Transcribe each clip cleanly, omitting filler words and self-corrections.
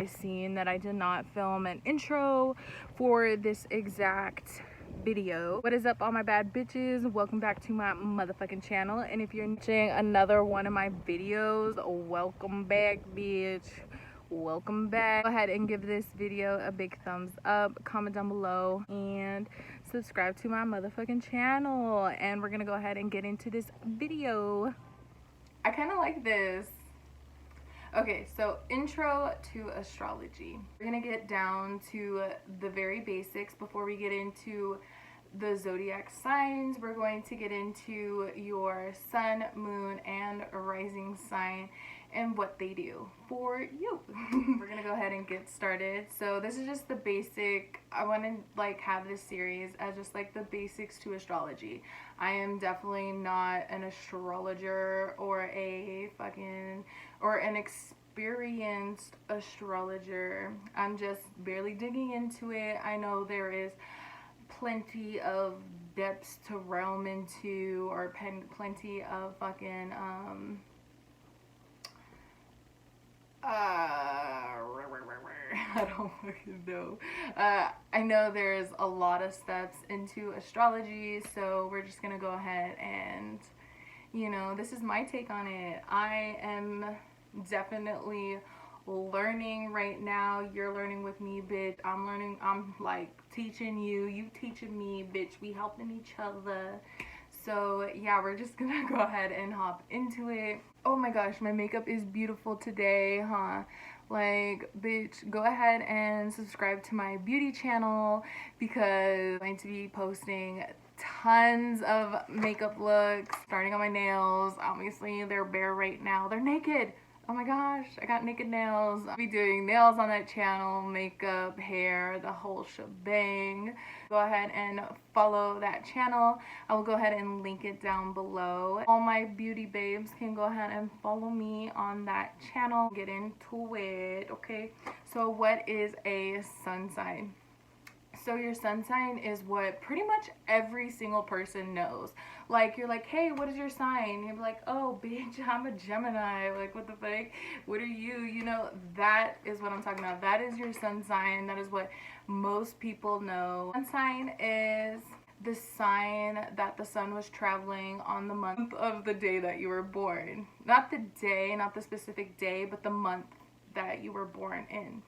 guys seen that I did not film an intro for this exact video. What is up, all my bad bitches? Welcome back to my motherfucking channel. And if you're watching another one of my videos, welcome back, bitch. Welcome back. Go ahead and give this video a big thumbs up, comment down below, and subscribe to my motherfucking channel. And we're gonna go ahead and get into this video. I kind of like this. Okay, so intro to astrology. We're gonna get down to the very basics before we get into the zodiac signs. We're going to get into your sun, moon, and rising sign and what they do for you. We're gonna go ahead and get started. So this is just the basic. I want to like have this series as just like the basics to astrology. I am definitely not an astrologer or an experienced astrologer. I'm just barely digging into it. I know there is plenty of depths to realm into, or plenty of fucking I don't fucking know. I know there's a lot of steps into astrology, so we're just gonna go ahead and, you know, this is my take on it. I am definitely learning right now. You're learning with me, bitch. I'm learning. I'm like teaching you, you teaching me, bitch. We helping each other. So yeah, we're just gonna go ahead and hop into it. Oh my gosh, my makeup is beautiful today, huh? Like, bitch, go ahead and subscribe to my beauty channel because I'm going to be posting tons of makeup looks, starting on my nails. Obviously, they're bare right now. They're naked. Oh my gosh, I got naked nails. I'll be doing nails on that channel, makeup, hair, the whole shebang. Go ahead and follow that channel. I will go ahead and link it down below. All my beauty babes can go ahead and follow me on that channel. Get into it, okay? So what is a sun sign? So your sun sign is what pretty much every single person knows. Like, you're like, hey, what is your sign? You're like, oh, bitch, I'm a Gemini. Like, what the fuck? What are you? You know, that is what I'm talking about. That is your sun sign. That is what most people know. Sun sign is the sign that the sun was traveling on the month of the day that you were born. Not the day, not the specific day, but the month that you were born in.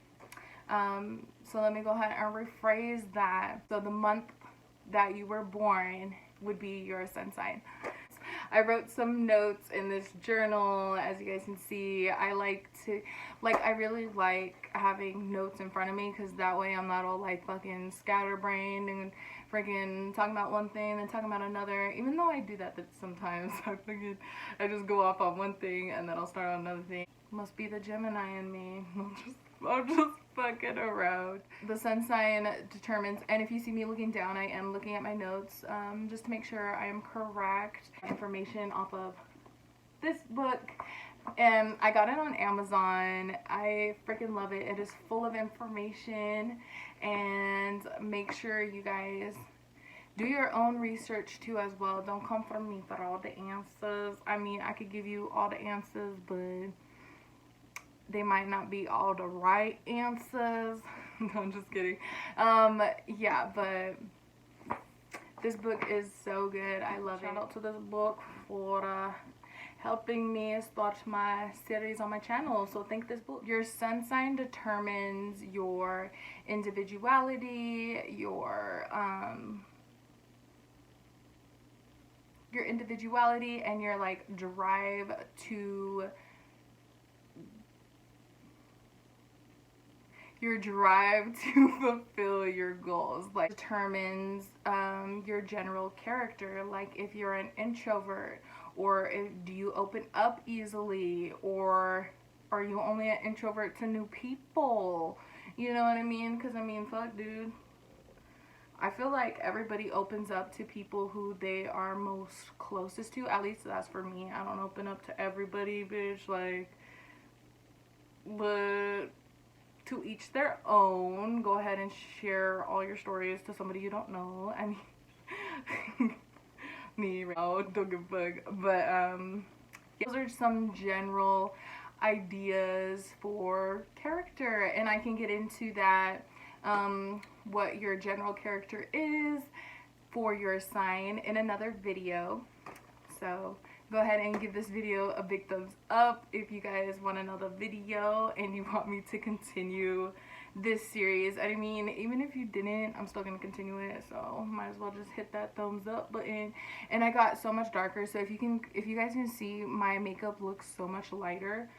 So let me go ahead and rephrase that. So the month that you were born would be your sun sign. I wrote some notes in this journal, as you guys can see. I really like having notes in front of me because that way I'm not all like fucking scatterbrained and freaking talking about one thing and talking about another. Even though I do that sometimes, I just go off on one thing and then I'll start on another thing. Must be the Gemini in me. I'm just fucking around. The sun sign determines, and if you see me looking down, I am looking at my notes just to make sure I am correct. Information off of this book, and I got it on Amazon. I freaking love it. It is full of information, and make sure you guys do your own research too as well. Don't come from me for all the answers. I mean, I could give you all the answers, but they might not be all the right answers. No, I'm just kidding. Yeah, but this book is so good. I love it. Shout out to this book for helping me start my series on my channel. So thank this book. Your sun sign determines your individuality, your individuality and your like drive to fulfill your goals. Like, determines your general character. Like, if you're an introvert, or do you open up easily, or are you only an introvert to new people? You know what I mean? Because I mean, fuck, dude, I feel like everybody opens up to people who they are most closest to. At least that's for me. I don't open up to everybody, bitch. Like, but to each their own. Go ahead and share all your stories to somebody you don't know. I mean, me, don't give a fuck. But those are some general ideas for character, and I can get into that, what your general character is for your sign in another video. So go ahead and give this video a big thumbs up if you guys want another video and you want me to continue this series. I mean, even if you didn't, I'm still gonna continue it, so might as well just hit that thumbs up button. And I got so much darker, so if you guys can see, my makeup looks so much lighter,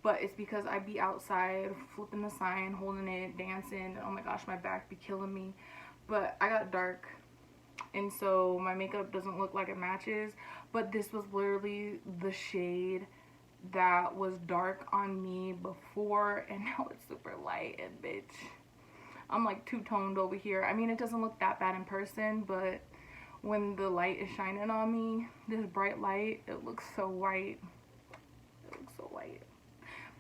but it's because I be outside flipping the sign, holding it, dancing. Oh my gosh, my back be killing me. But I got dark, and so my makeup doesn't look like it matches, but this was literally the shade that was dark on me before, and now it's super light, and bitch, I'm like two-toned over here. I mean, it doesn't look that bad in person, but when the light is shining on me, this bright light, it looks so white. It looks so white.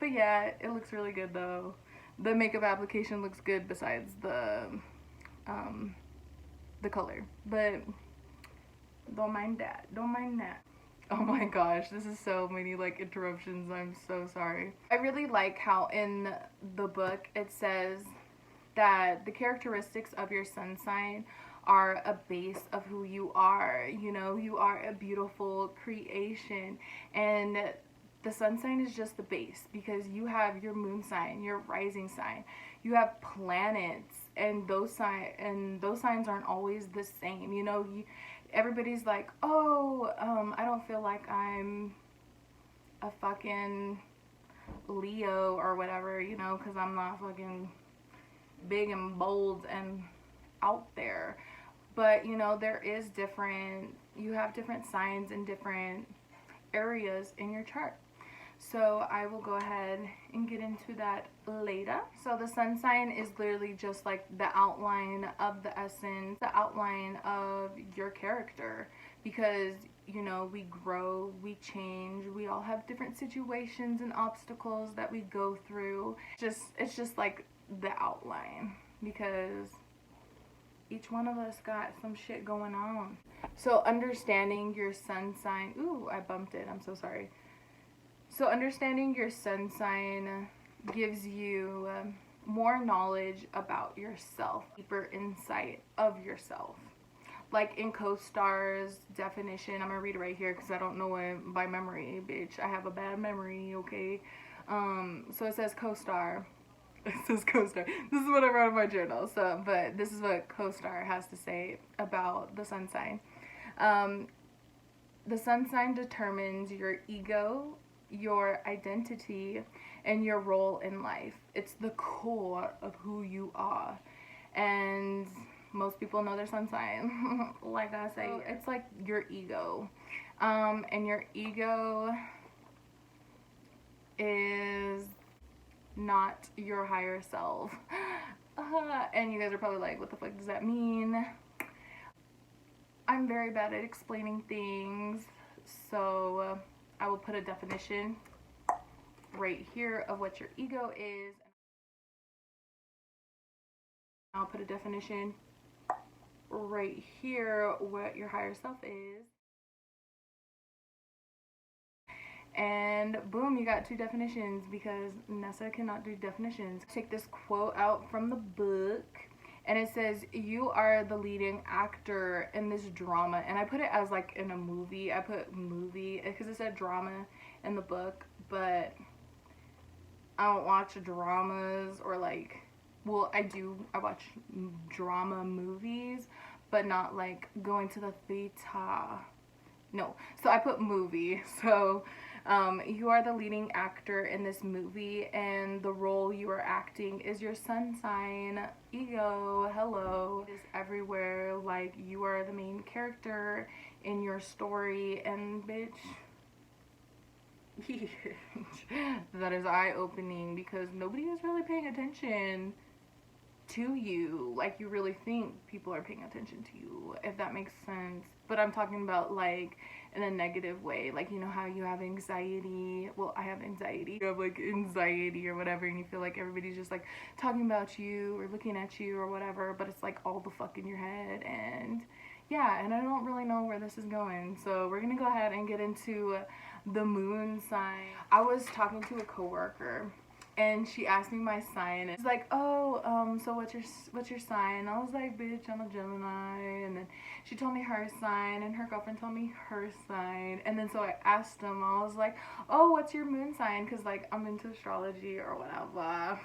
But yeah, it looks really good though. The makeup application looks good besides the color, but don't mind that. Don't mind that. Oh my gosh, this is so many like interruptions. I'm so sorry. I really like how in the book it says that the characteristics of your sun sign are a base of who you are. You know, you are a beautiful creation, and the sun sign is just the base, because you have your moon sign, your rising sign, you have planets, and those signs aren't always the same. You know, everybody's like, oh, I don't feel like I'm a fucking Leo or whatever, you know, because I'm not fucking big and bold and out there. But, you know, you have different signs in different areas in your chart. So I will go ahead and get into that later. So the sun sign is literally just like the outline of the essence, the outline of your character, because, you know, we grow, we change, we all have different situations and obstacles that we go through. It's just like the outline, because each one of us got some shit going on. So understanding your sun sign, ooh, I bumped it, I'm so sorry. So understanding your sun sign gives you more knowledge about yourself, deeper insight of yourself. Like in CoStar's definition, I'm gonna read it right here because I don't know it by memory, bitch. I have a bad memory, okay? So it says CoStar. It says CoStar. This is what I wrote in my journal. So, but this is what CoStar has to say about the sun sign. The sun sign determines your ego, your identity, and your role in life. It's the core of who you are, and most people know their sun sign. Like I say, it's like your ego, and your ego is not your higher self. And you guys are probably like, what the fuck does that mean? I'm very bad at explaining things, so I will put a definition right here of what your ego is. I'll put a definition right here what your higher self is. And boom, you got two definitions, because Nessa cannot do definitions. Take this quote out from the book, and it says, you are the leading actor in this drama. And I put it as like in a movie. I put movie because it said drama in the book, but I don't watch dramas, or like, well, I watch drama movies, but not like going to the theater. No, so I put movie. So you are the leading actor in this movie, and the role you are acting is your sun sign. Ego, hello. It is everywhere. Like, you are the main character in your story, and bitch, that is eye-opening, because nobody is really paying attention to you like you really think people are paying attention to you, if that makes sense. But I'm talking about like in a negative way. Like, you know how you have anxiety? Well, I have anxiety. You have like anxiety or whatever, and you feel like everybody's just like talking about you or looking at you or whatever, but it's like all the fuck in your head, and yeah, and I don't really know where this is going. So we're gonna go ahead and get into the moon sign. I was talking to a coworker and she asked me my sign. It's like, oh, so what's your sign? I was like, bitch, I'm a Gemini. And then she told me her sign, and her girlfriend told me her sign. And then so I asked them, I was like, oh, what's your moon sign? Because like I'm into astrology or whatever.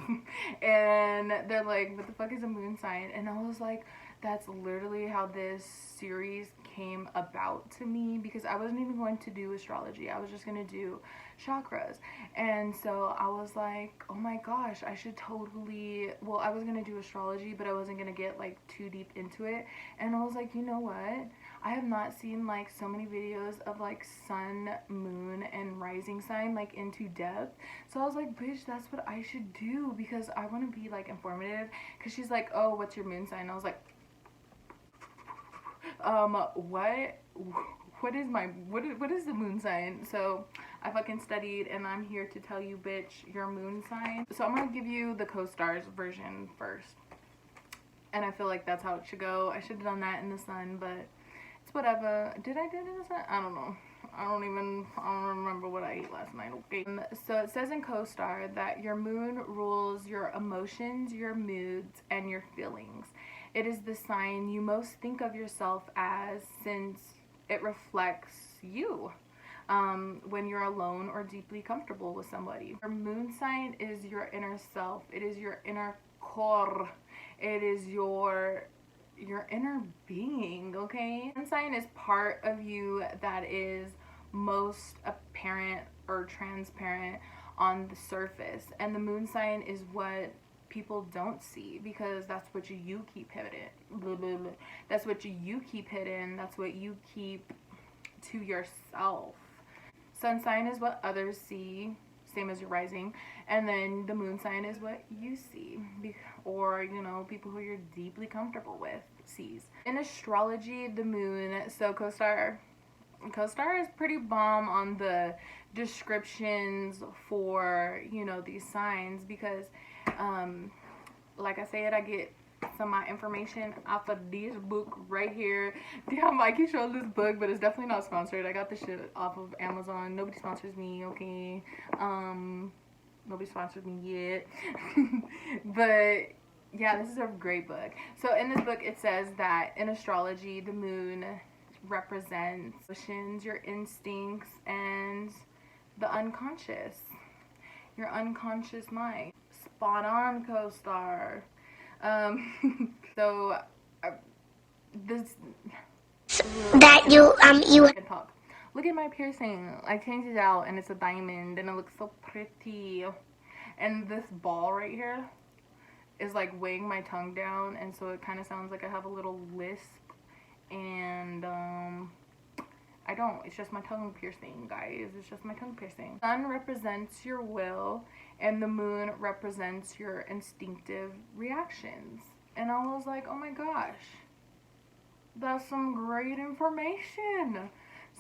And they're like, what the fuck is a moon sign? And I was like, that's literally how this series came about to me, because I wasn't even going to do astrology. I was just going to do chakras. And so I was like, oh my gosh, I should totally, well, I was going to do astrology, but I wasn't going to get like too deep into it. And I was like, you know what? I have not seen like so many videos of like sun, moon, and rising sign like into depth. So I was like, bitch, that's what I should do, because I want to be like informative. Because she's like, oh, what's your moon sign? I was like, what is my what is the moon sign? So I fucking studied, and I'm here to tell you, bitch, your moon sign. So I'm gonna give you the co-stars version first, and I feel like that's how it should go. I should have done that in the sun, but it's whatever. Did I do it in the sun? I don't know. I don't remember what I ate last night. Okay. So it says in co-star that your moon rules your emotions, your moods, and your feelings. It is the sign you most think of yourself as, since it reflects you when you're alone or deeply comfortable with somebody. Your moon sign is your inner self. It is your inner core. It is your inner being, okay? Moon sign is part of you that is most apparent or transparent on the surface, and the moon sign is what people don't see, because that's what you keep hidden. Blah, blah, blah. That's what you keep hidden. That's what you keep to yourself. Sun sign is what others see, same as your rising, and then the moon sign is what you see, or you know, people who you're deeply comfortable with sees. In astrology, the moon, so co-star is pretty bomb on the descriptions for, you know, these signs, because like I said, I get some of my information off of this book right here. Damn, I keep showing this book, but it's definitely not sponsored. I got this shit off of Amazon. Nobody sponsors me, okay? Nobody sponsored me yet. But yeah, this is a great book. So in this book, it says that in astrology, the moon represents emotions, your instincts, and the unconscious, your unconscious mind. Spot on, co-star. So this that you can talk. Look at my piercing. I changed it out, and it's a diamond, and it looks so pretty. And this ball right here is like weighing my tongue down, and so it kind of sounds like I have a little lisp. And I don't. It's just my tongue piercing, guys. It's just my tongue piercing. Sun represents your will, and the moon represents your instinctive reactions. And I was like, oh my gosh, that's some great information.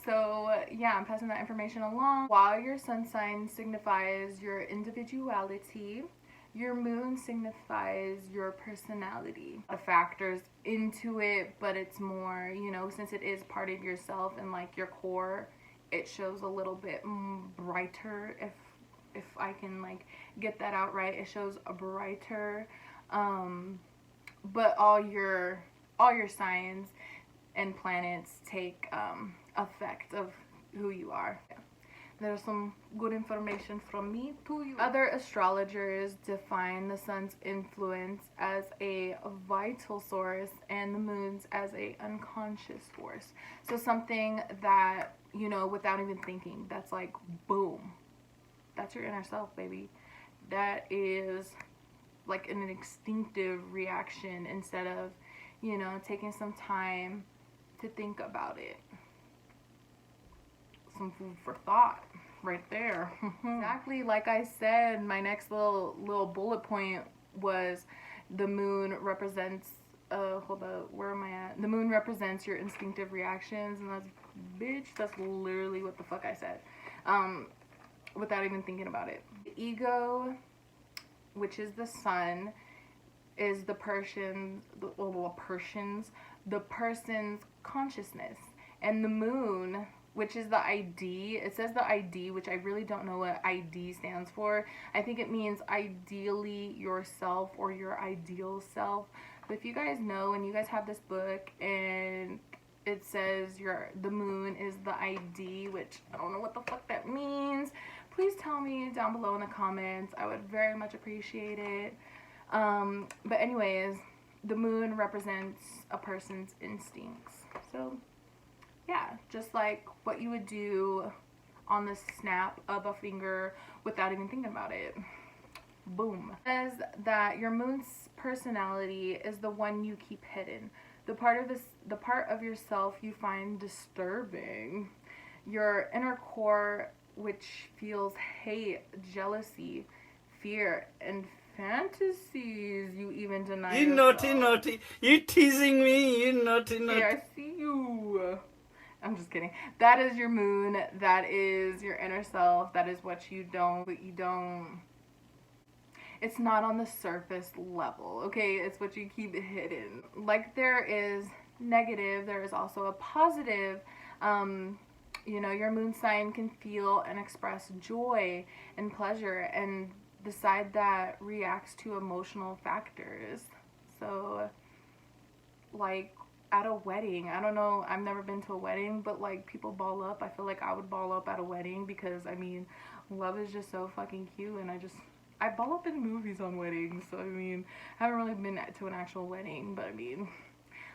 So yeah, I'm passing that information along. While your sun sign signifies your individuality, your moon signifies your personality. The factors into it, but it's more, you know, since it is part of yourself and like your core, it shows a little bit brighter, if I can like get that out right. It shows a brighter, but all your signs and planets take effect of who you are. There's some good information from me to you. Other astrologers define the sun's influence as a vital source and the moon's as a unconscious force. So something that, you know, without even thinking, that's like boom. That's your inner self, baby. That is like an instinctive reaction instead of, you know, taking some time to think about it. Some food for thought right there. Exactly like I said, my next little bullet point was the moon represents hold up, where am I at? The moon represents your instinctive reactions, and that's literally what the fuck I said, without even thinking about it. The ego, which is the sun, is the person's consciousness. And the moon, which is the ID, it says the ID, which I really don't know what ID stands for. I think it means ideally yourself or your ideal self. But if you guys know and you guys have this book and it says the moon is the ID, which I don't know what the fuck that means, please tell me down below in the comments. I would very much appreciate it. But anyways, the moon represents a person's instincts. So yeah, just like what you would do on the snap of a finger without even thinking about it. Boom. It says that your moon's personality is the one you keep hidden. The part of yourself you find disturbing. Your inner core, which feels hate, jealousy, fear, and fantasies you even deny You yourself. naughty. You teasing me. You naughty. Hey, I see you. I'm just kidding. That is your moon. That is your inner self. That is what you don't. It's not on the surface level, okay? It's what you keep hidden. Like there is negative, there is also a positive. You know, your moon sign can feel and express joy and pleasure, and the side that reacts to emotional factors. So, like at a wedding, I don't know, I've never been to a wedding, but like people ball up. I feel like I would ball up at a wedding because I mean, love is just so fucking cute, and I ball up in movies on weddings, so I mean, I haven't really been to an actual wedding, but I mean,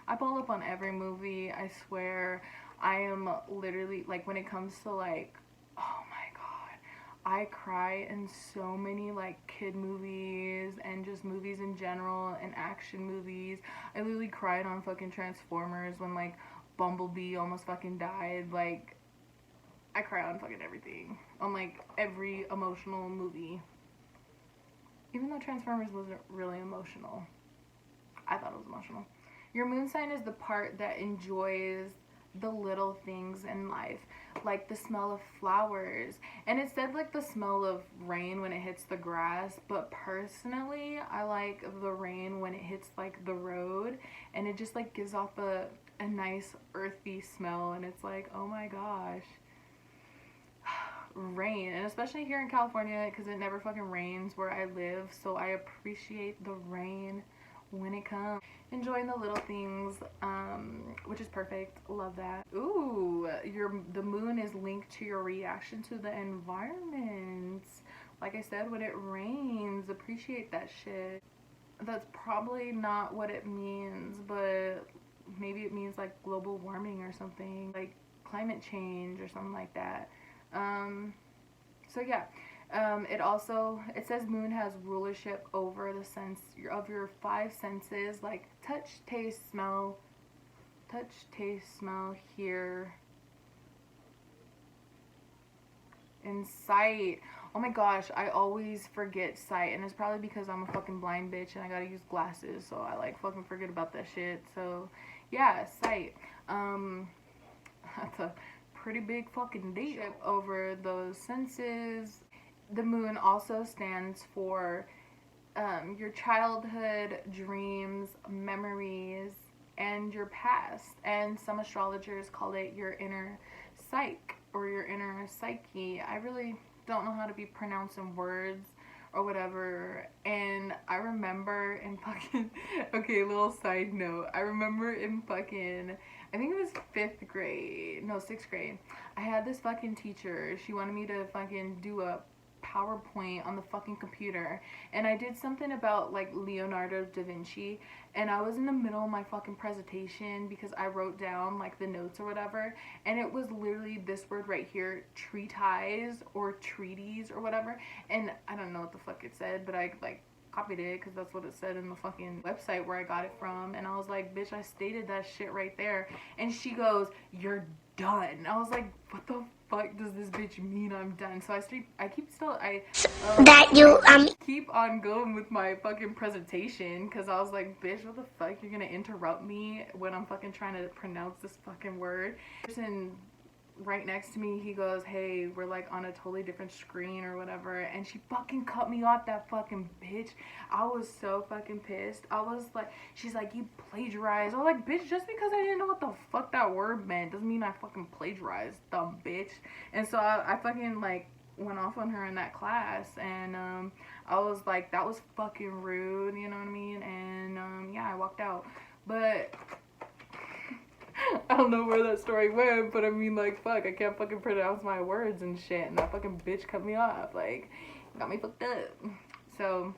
I ball up on every movie, I swear. I am literally, like, when it comes to, like, oh my god, I cry in so many, like, kid movies, and just movies in general, and action movies. I literally cried on fucking Transformers when, like, Bumblebee almost fucking died. Like, I cry on fucking everything, on, like, every emotional movie. Even though Transformers wasn't really emotional. I thought it was emotional. Your moon sign is the part that enjoys the little things in life, like the smell of flowers. And it said like the smell of rain when it hits the grass, but personally I like the rain when it hits like the road, and it just like gives off a nice earthy smell, and it's like, oh my gosh. Rain, and especially here in California, because it never fucking rains where I live, so I appreciate the rain when it comes. Enjoying the little things, which is perfect. Love that. Ooh, the moon is linked to your reaction to the environment. Like I said, when it rains, appreciate that shit. That's probably not what it means, but maybe it means like global warming or something, like climate change or something like that. So yeah, it says moon has rulership over the sense of your 5 senses, like touch, taste, smell, hear, and sight. Oh my gosh, I always forget sight, and it's probably because I'm a fucking blind bitch and I gotta use glasses, so I like fucking forget about that shit. So yeah, sight. That's a pretty big fucking deal over those senses. The moon also stands for your childhood dreams, memories, and your past. And some astrologers call it your inner psyche or your inner psyche. I really don't know how to be pronouncing words or whatever. And I remember in fucking, okay, little side note, I remember in fucking, I think it was 5th grade, no, 6th grade, I had this fucking teacher. She wanted me to fucking do a PowerPoint on the fucking computer, and I did something about like Leonardo da Vinci, and I was in the middle of my fucking presentation because I wrote down like the notes or whatever, and it was literally this word right here, treatise or treaties or whatever, and I don't know what the fuck it said, but I like copied it because that's what it said in the fucking website where I got it from, and I was like, bitch, I stated that shit right there. And she goes, you're done. I was like, what the fuck does this bitch mean I'm done? So I keep on going with my fucking presentation because I was like, bitch, what the fuck, you're gonna interrupt me when I'm fucking trying to pronounce this fucking word? And right next to me, he goes, hey, we're like on a totally different screen or whatever, and she fucking cut me off, that fucking bitch. I was so fucking pissed. I was like, she's like, you plagiarized. I was like, bitch, just because I didn't know what the fuck that word meant doesn't mean I fucking plagiarized, dumb bitch. And so I fucking like went off on her in that class, and I was like, that was fucking rude, you know what I mean? And yeah, I walked out. But I don't know where that story went, but I mean, like, fuck, I can't fucking pronounce my words and shit, and that fucking bitch cut me off, like, got me fucked up. So,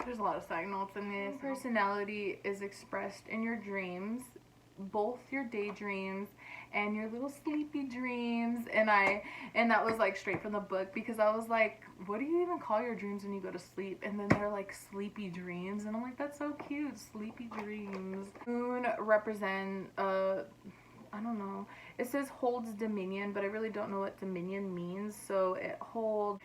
there's a lot of side notes in this. Personality is expressed in your dreams, both your daydreams and your little sleepy dreams. And that was like straight from the book, because I was like, what do you even call your dreams when you go to sleep? And then they're like sleepy dreams, and I'm like, that's so cute, sleepy dreams. Moon represent I don't know. It says holds dominion, but I really don't know what dominion means. So it holds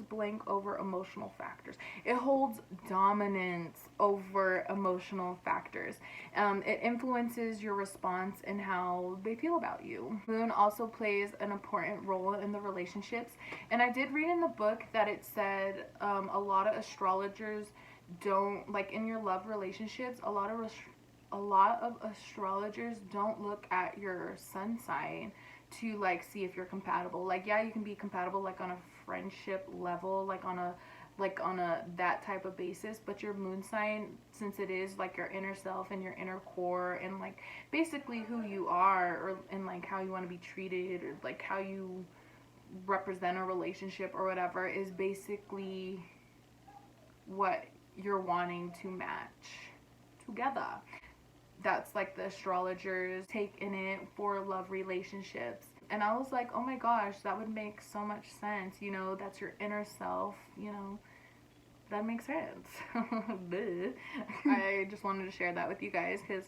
blank over emotional factors. It holds dominance over emotional factors. It influences your response and how they feel about you. Moon also plays an important role in the relationships. And I did read in the book that it said a lot of astrologers don't, like, in your love relationships, a lot of astrologers don't look at your sun sign to like see if you're compatible. Like, yeah, you can be compatible like on a friendship level, like on a that type of basis, but your moon sign, since it is like your inner self and your inner core and like basically who you are, or and like how you want to be treated, or like how you represent a relationship or whatever, is basically what you're wanting to match together. That's like the astrologers take in it for love relationships. And I was like, oh my gosh, that would make so much sense. You know, that's your inner self, you know, that makes sense. I just wanted to share that with you guys because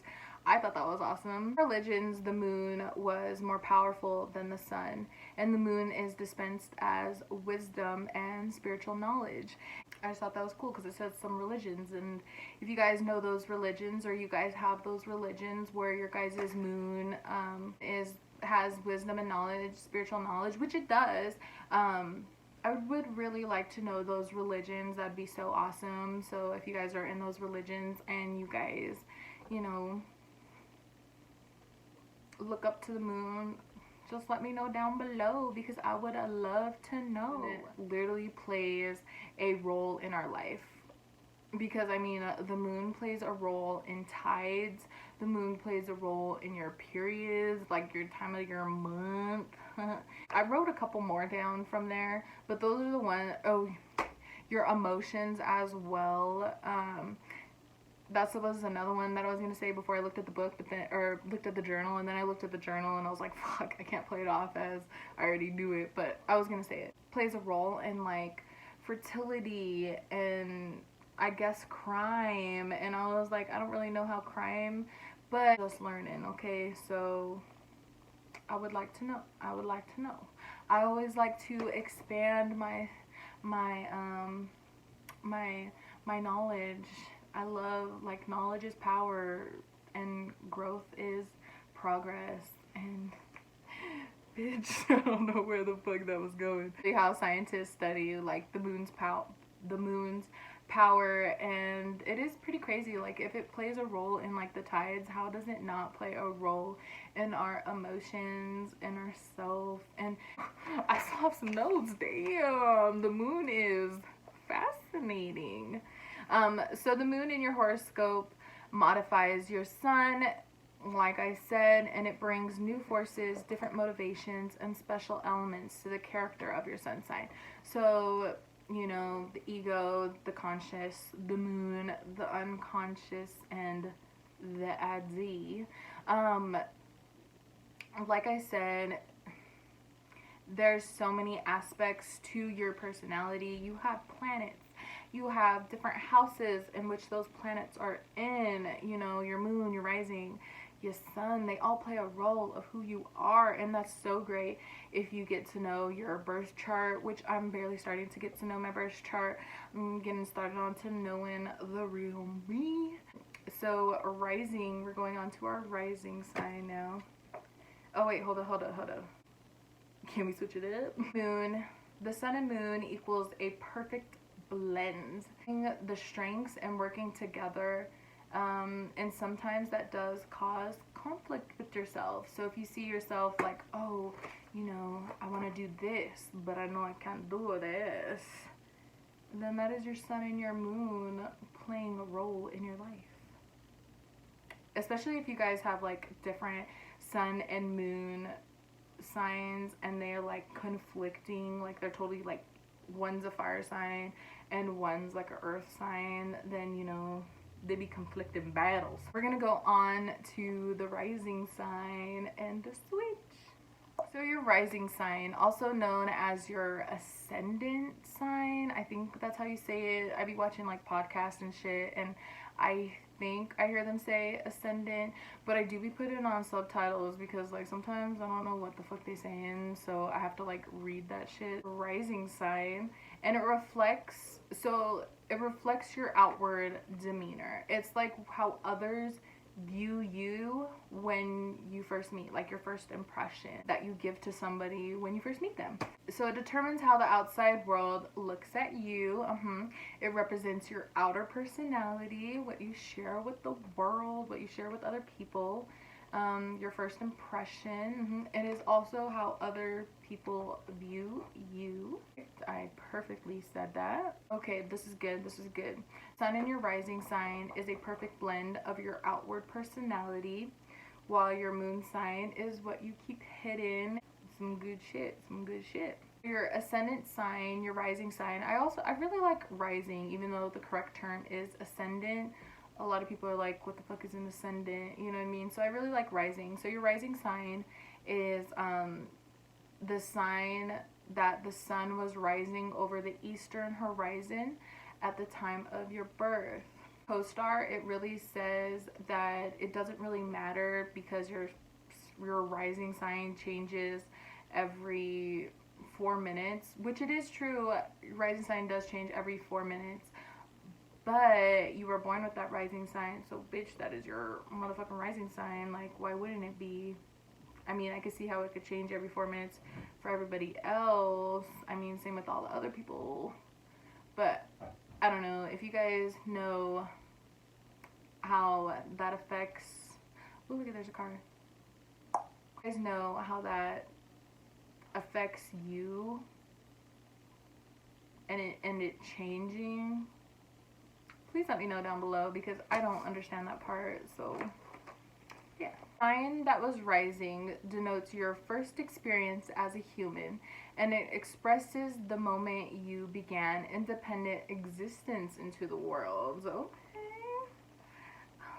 I thought that was awesome. Religions, the moon was more powerful than the sun, and the moon is dispensed as wisdom and spiritual knowledge. I just thought that was cool because it says some religions, and if you guys know those religions, or you guys have those religions where your guys' moon has wisdom and knowledge, spiritual knowledge, which it does, I would really like to know those religions. That'd be so awesome. So if you guys are in those religions and you guys, you know, look up to the moon, just let me know down below, because I would love to know. It literally plays a role in our life, because I mean, the moon plays a role in tides, the moon plays a role in your periods, like your time of your month. I wrote a couple more down from there, but those are the ones. Oh, your emotions as well. That was another one that I was gonna say before I looked at the book, but then, or looked at the journal, and then I looked at the journal and I was like, fuck, I can't play it off as I already knew it, but I was gonna say it. Plays a role in like fertility and I guess crime, and I was like, I don't really know how crime, but just learning, okay? So I would like to know. I would like to know. I always like to expand my knowledge. I love, like, knowledge is power and growth is progress, and bitch, I don't know where the fuck that was going. See how scientists study like the moon's power, and it is pretty crazy. Like, if it plays a role in like the tides, how does it not play a role in our emotions and our self? And I still have some notes. Damn, the moon is fascinating. So the moon in your horoscope modifies your sun, like I said, and it brings new forces, different motivations, and special elements to the character of your sun sign. So, you know, the ego, the conscious, the moon, the unconscious, and the adzi. Like I said, there's so many aspects to your personality. You have planets. You have different houses in which those planets are in. You know, your moon, your rising, your sun, they all play a role of who you are, and that's so great if you get to know your birth chart, which I'm barely starting to get to know my birth chart. I'm getting started on to knowing the real me. So rising, we're going on to our rising sign now. Oh wait, hold up. Can we switch it up? Moon. The sun and moon equals a perfect blend. The strengths and working together. And sometimes that does cause conflict with yourself. So if you see yourself like, oh, you know, I want to do this, but I know I can't do this, then that is your sun and your moon playing a role in your life. Especially if you guys have like different sun and moon signs and they're like conflicting, like they're totally like, one's a fire sign and one's like an earth sign, then you know they be conflicting battles. We're gonna go on to the rising sign and the switch. So your rising sign, also known as your ascendant sign, I think that's how you say it. I be watching like podcasts and shit, and I think I hear them say ascendant, but I do be putting on subtitles because like sometimes I don't know what the fuck they saying, so I have to like read that shit. Rising sign, and it reflects your outward demeanor. It's like how others view you when you first meet, like your first impression that you give to somebody when you first meet them. So it determines how the outside world looks at you. It represents your outer personality, what you share with the world, what you share with other people, your first impression. It is also how other people view you. I perfectly said that. Okay, this is good. Sun in your rising sign is a perfect blend of your outward personality, while your moon sign is what you keep hidden. Some good shit. Your ascendant sign, your rising sign. I really like rising, even though the correct term is ascendant. A lot of people are like, what the fuck is an ascendant? You know what I mean? So I really like rising. So your rising sign is the sign that the sun was rising over the eastern horizon at the time of your birth. Co-star, it really says that it doesn't really matter because your rising sign changes every 4 minutes, which it is true. Rising sign does change every 4 minutes, but you were born with that rising sign, so bitch, that is your motherfucking rising sign. Like, why wouldn't it be? I mean, I could see how it could change every 4 minutes for everybody else. I mean, same with all the other people. But I don't know if you guys know how that affects. Oh, look at, there's a car. You guys know how that affects you and it changing? Please let me know down below because I don't understand that part. So yeah. Sign that was rising denotes your first experience as a human, and it expresses the moment you began independent existence into the world.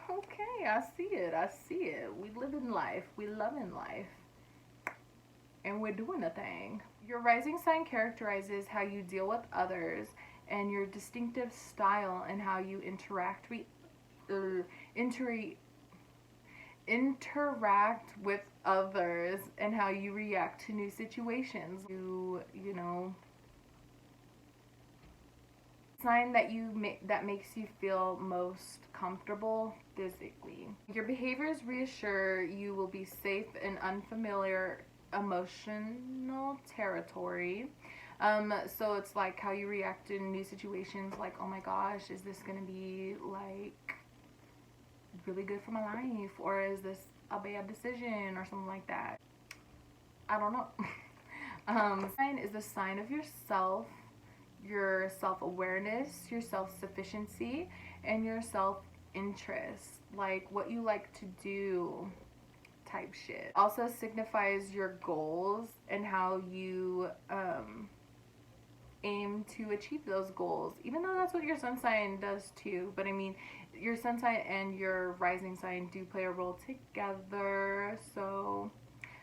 Okay, I see it. We live in life, we love in life, and we're doing a thing. Your rising sign characterizes how you deal with others and your distinctive style and how you interact with others and how you react to new situations. You know, sign that that makes you feel most comfortable physically. Your behaviors reassure you will be safe in unfamiliar emotional territory. So it's like how you react in new situations, like, oh my gosh, is this gonna be like really good for my life, or is this a bad decision, or something like that? I don't know. Sign is a sign of yourself, your self-awareness, your self-sufficiency, and your self-interest, like what you like to do type shit. Also signifies your goals and how you aim to achieve those goals, even though that's what your sun sign does too. But I mean, your sun sign and your rising sign do play a role together, so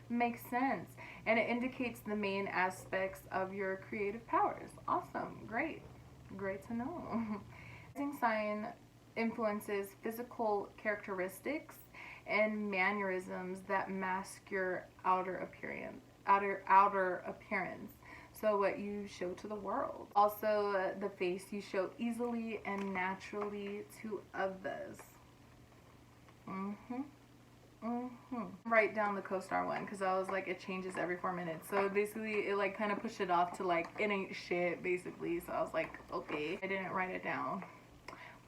makes sense. And it indicates the main aspects of your creative powers. Awesome. Great to know. Rising sign influences physical characteristics and mannerisms that mask your outer appearance. So what you show to the world. Also, the face you show easily and naturally to others. Write down the co-star one because I was like, it changes every 4 minutes. So basically, it like kind of pushed it off to like, it ain't shit, basically. So I was like, okay. I didn't write it down.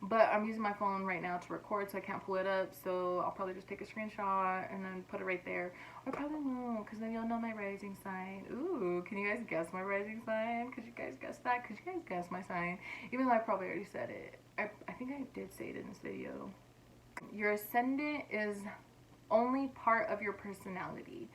But I'm using my phone right now to record, so I can't pull it up. So I'll probably just take a screenshot and then put it right there. Or probably won't, because then you'll know my rising sign. Ooh, can you guys guess my rising sign? Could you guys guess that? Could you guys guess my sign? Even though I probably already said it. I think I did say it in this video. Your ascendant is only part of your personality.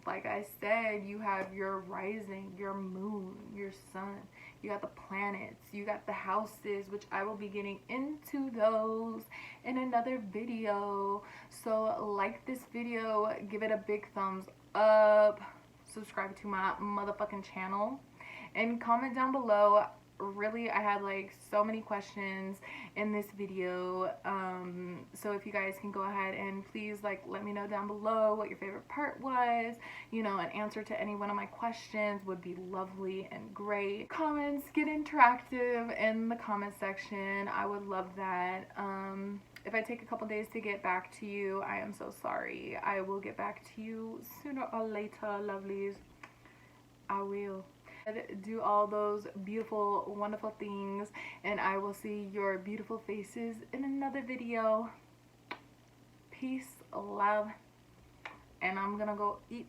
Like I said, you have your rising, your moon, your sun, you got the planets, you got the houses, which I will be getting into those in another video. So like this video, give it a big thumbs up, subscribe to my motherfucking channel, and comment down below. Really, I had like so many questions in this video, so if you guys can go ahead and please like let me know down below what your favorite part was, you know, an answer to any one of my questions would be lovely and great. Comments, get interactive in the comment section. I would love that. If I take a couple days to get back to you, I am so sorry. I will get back to you sooner or later, lovelies. I will. Do all those beautiful, wonderful things, and I will see your beautiful faces in another video. Peace, love, and I'm gonna go eat.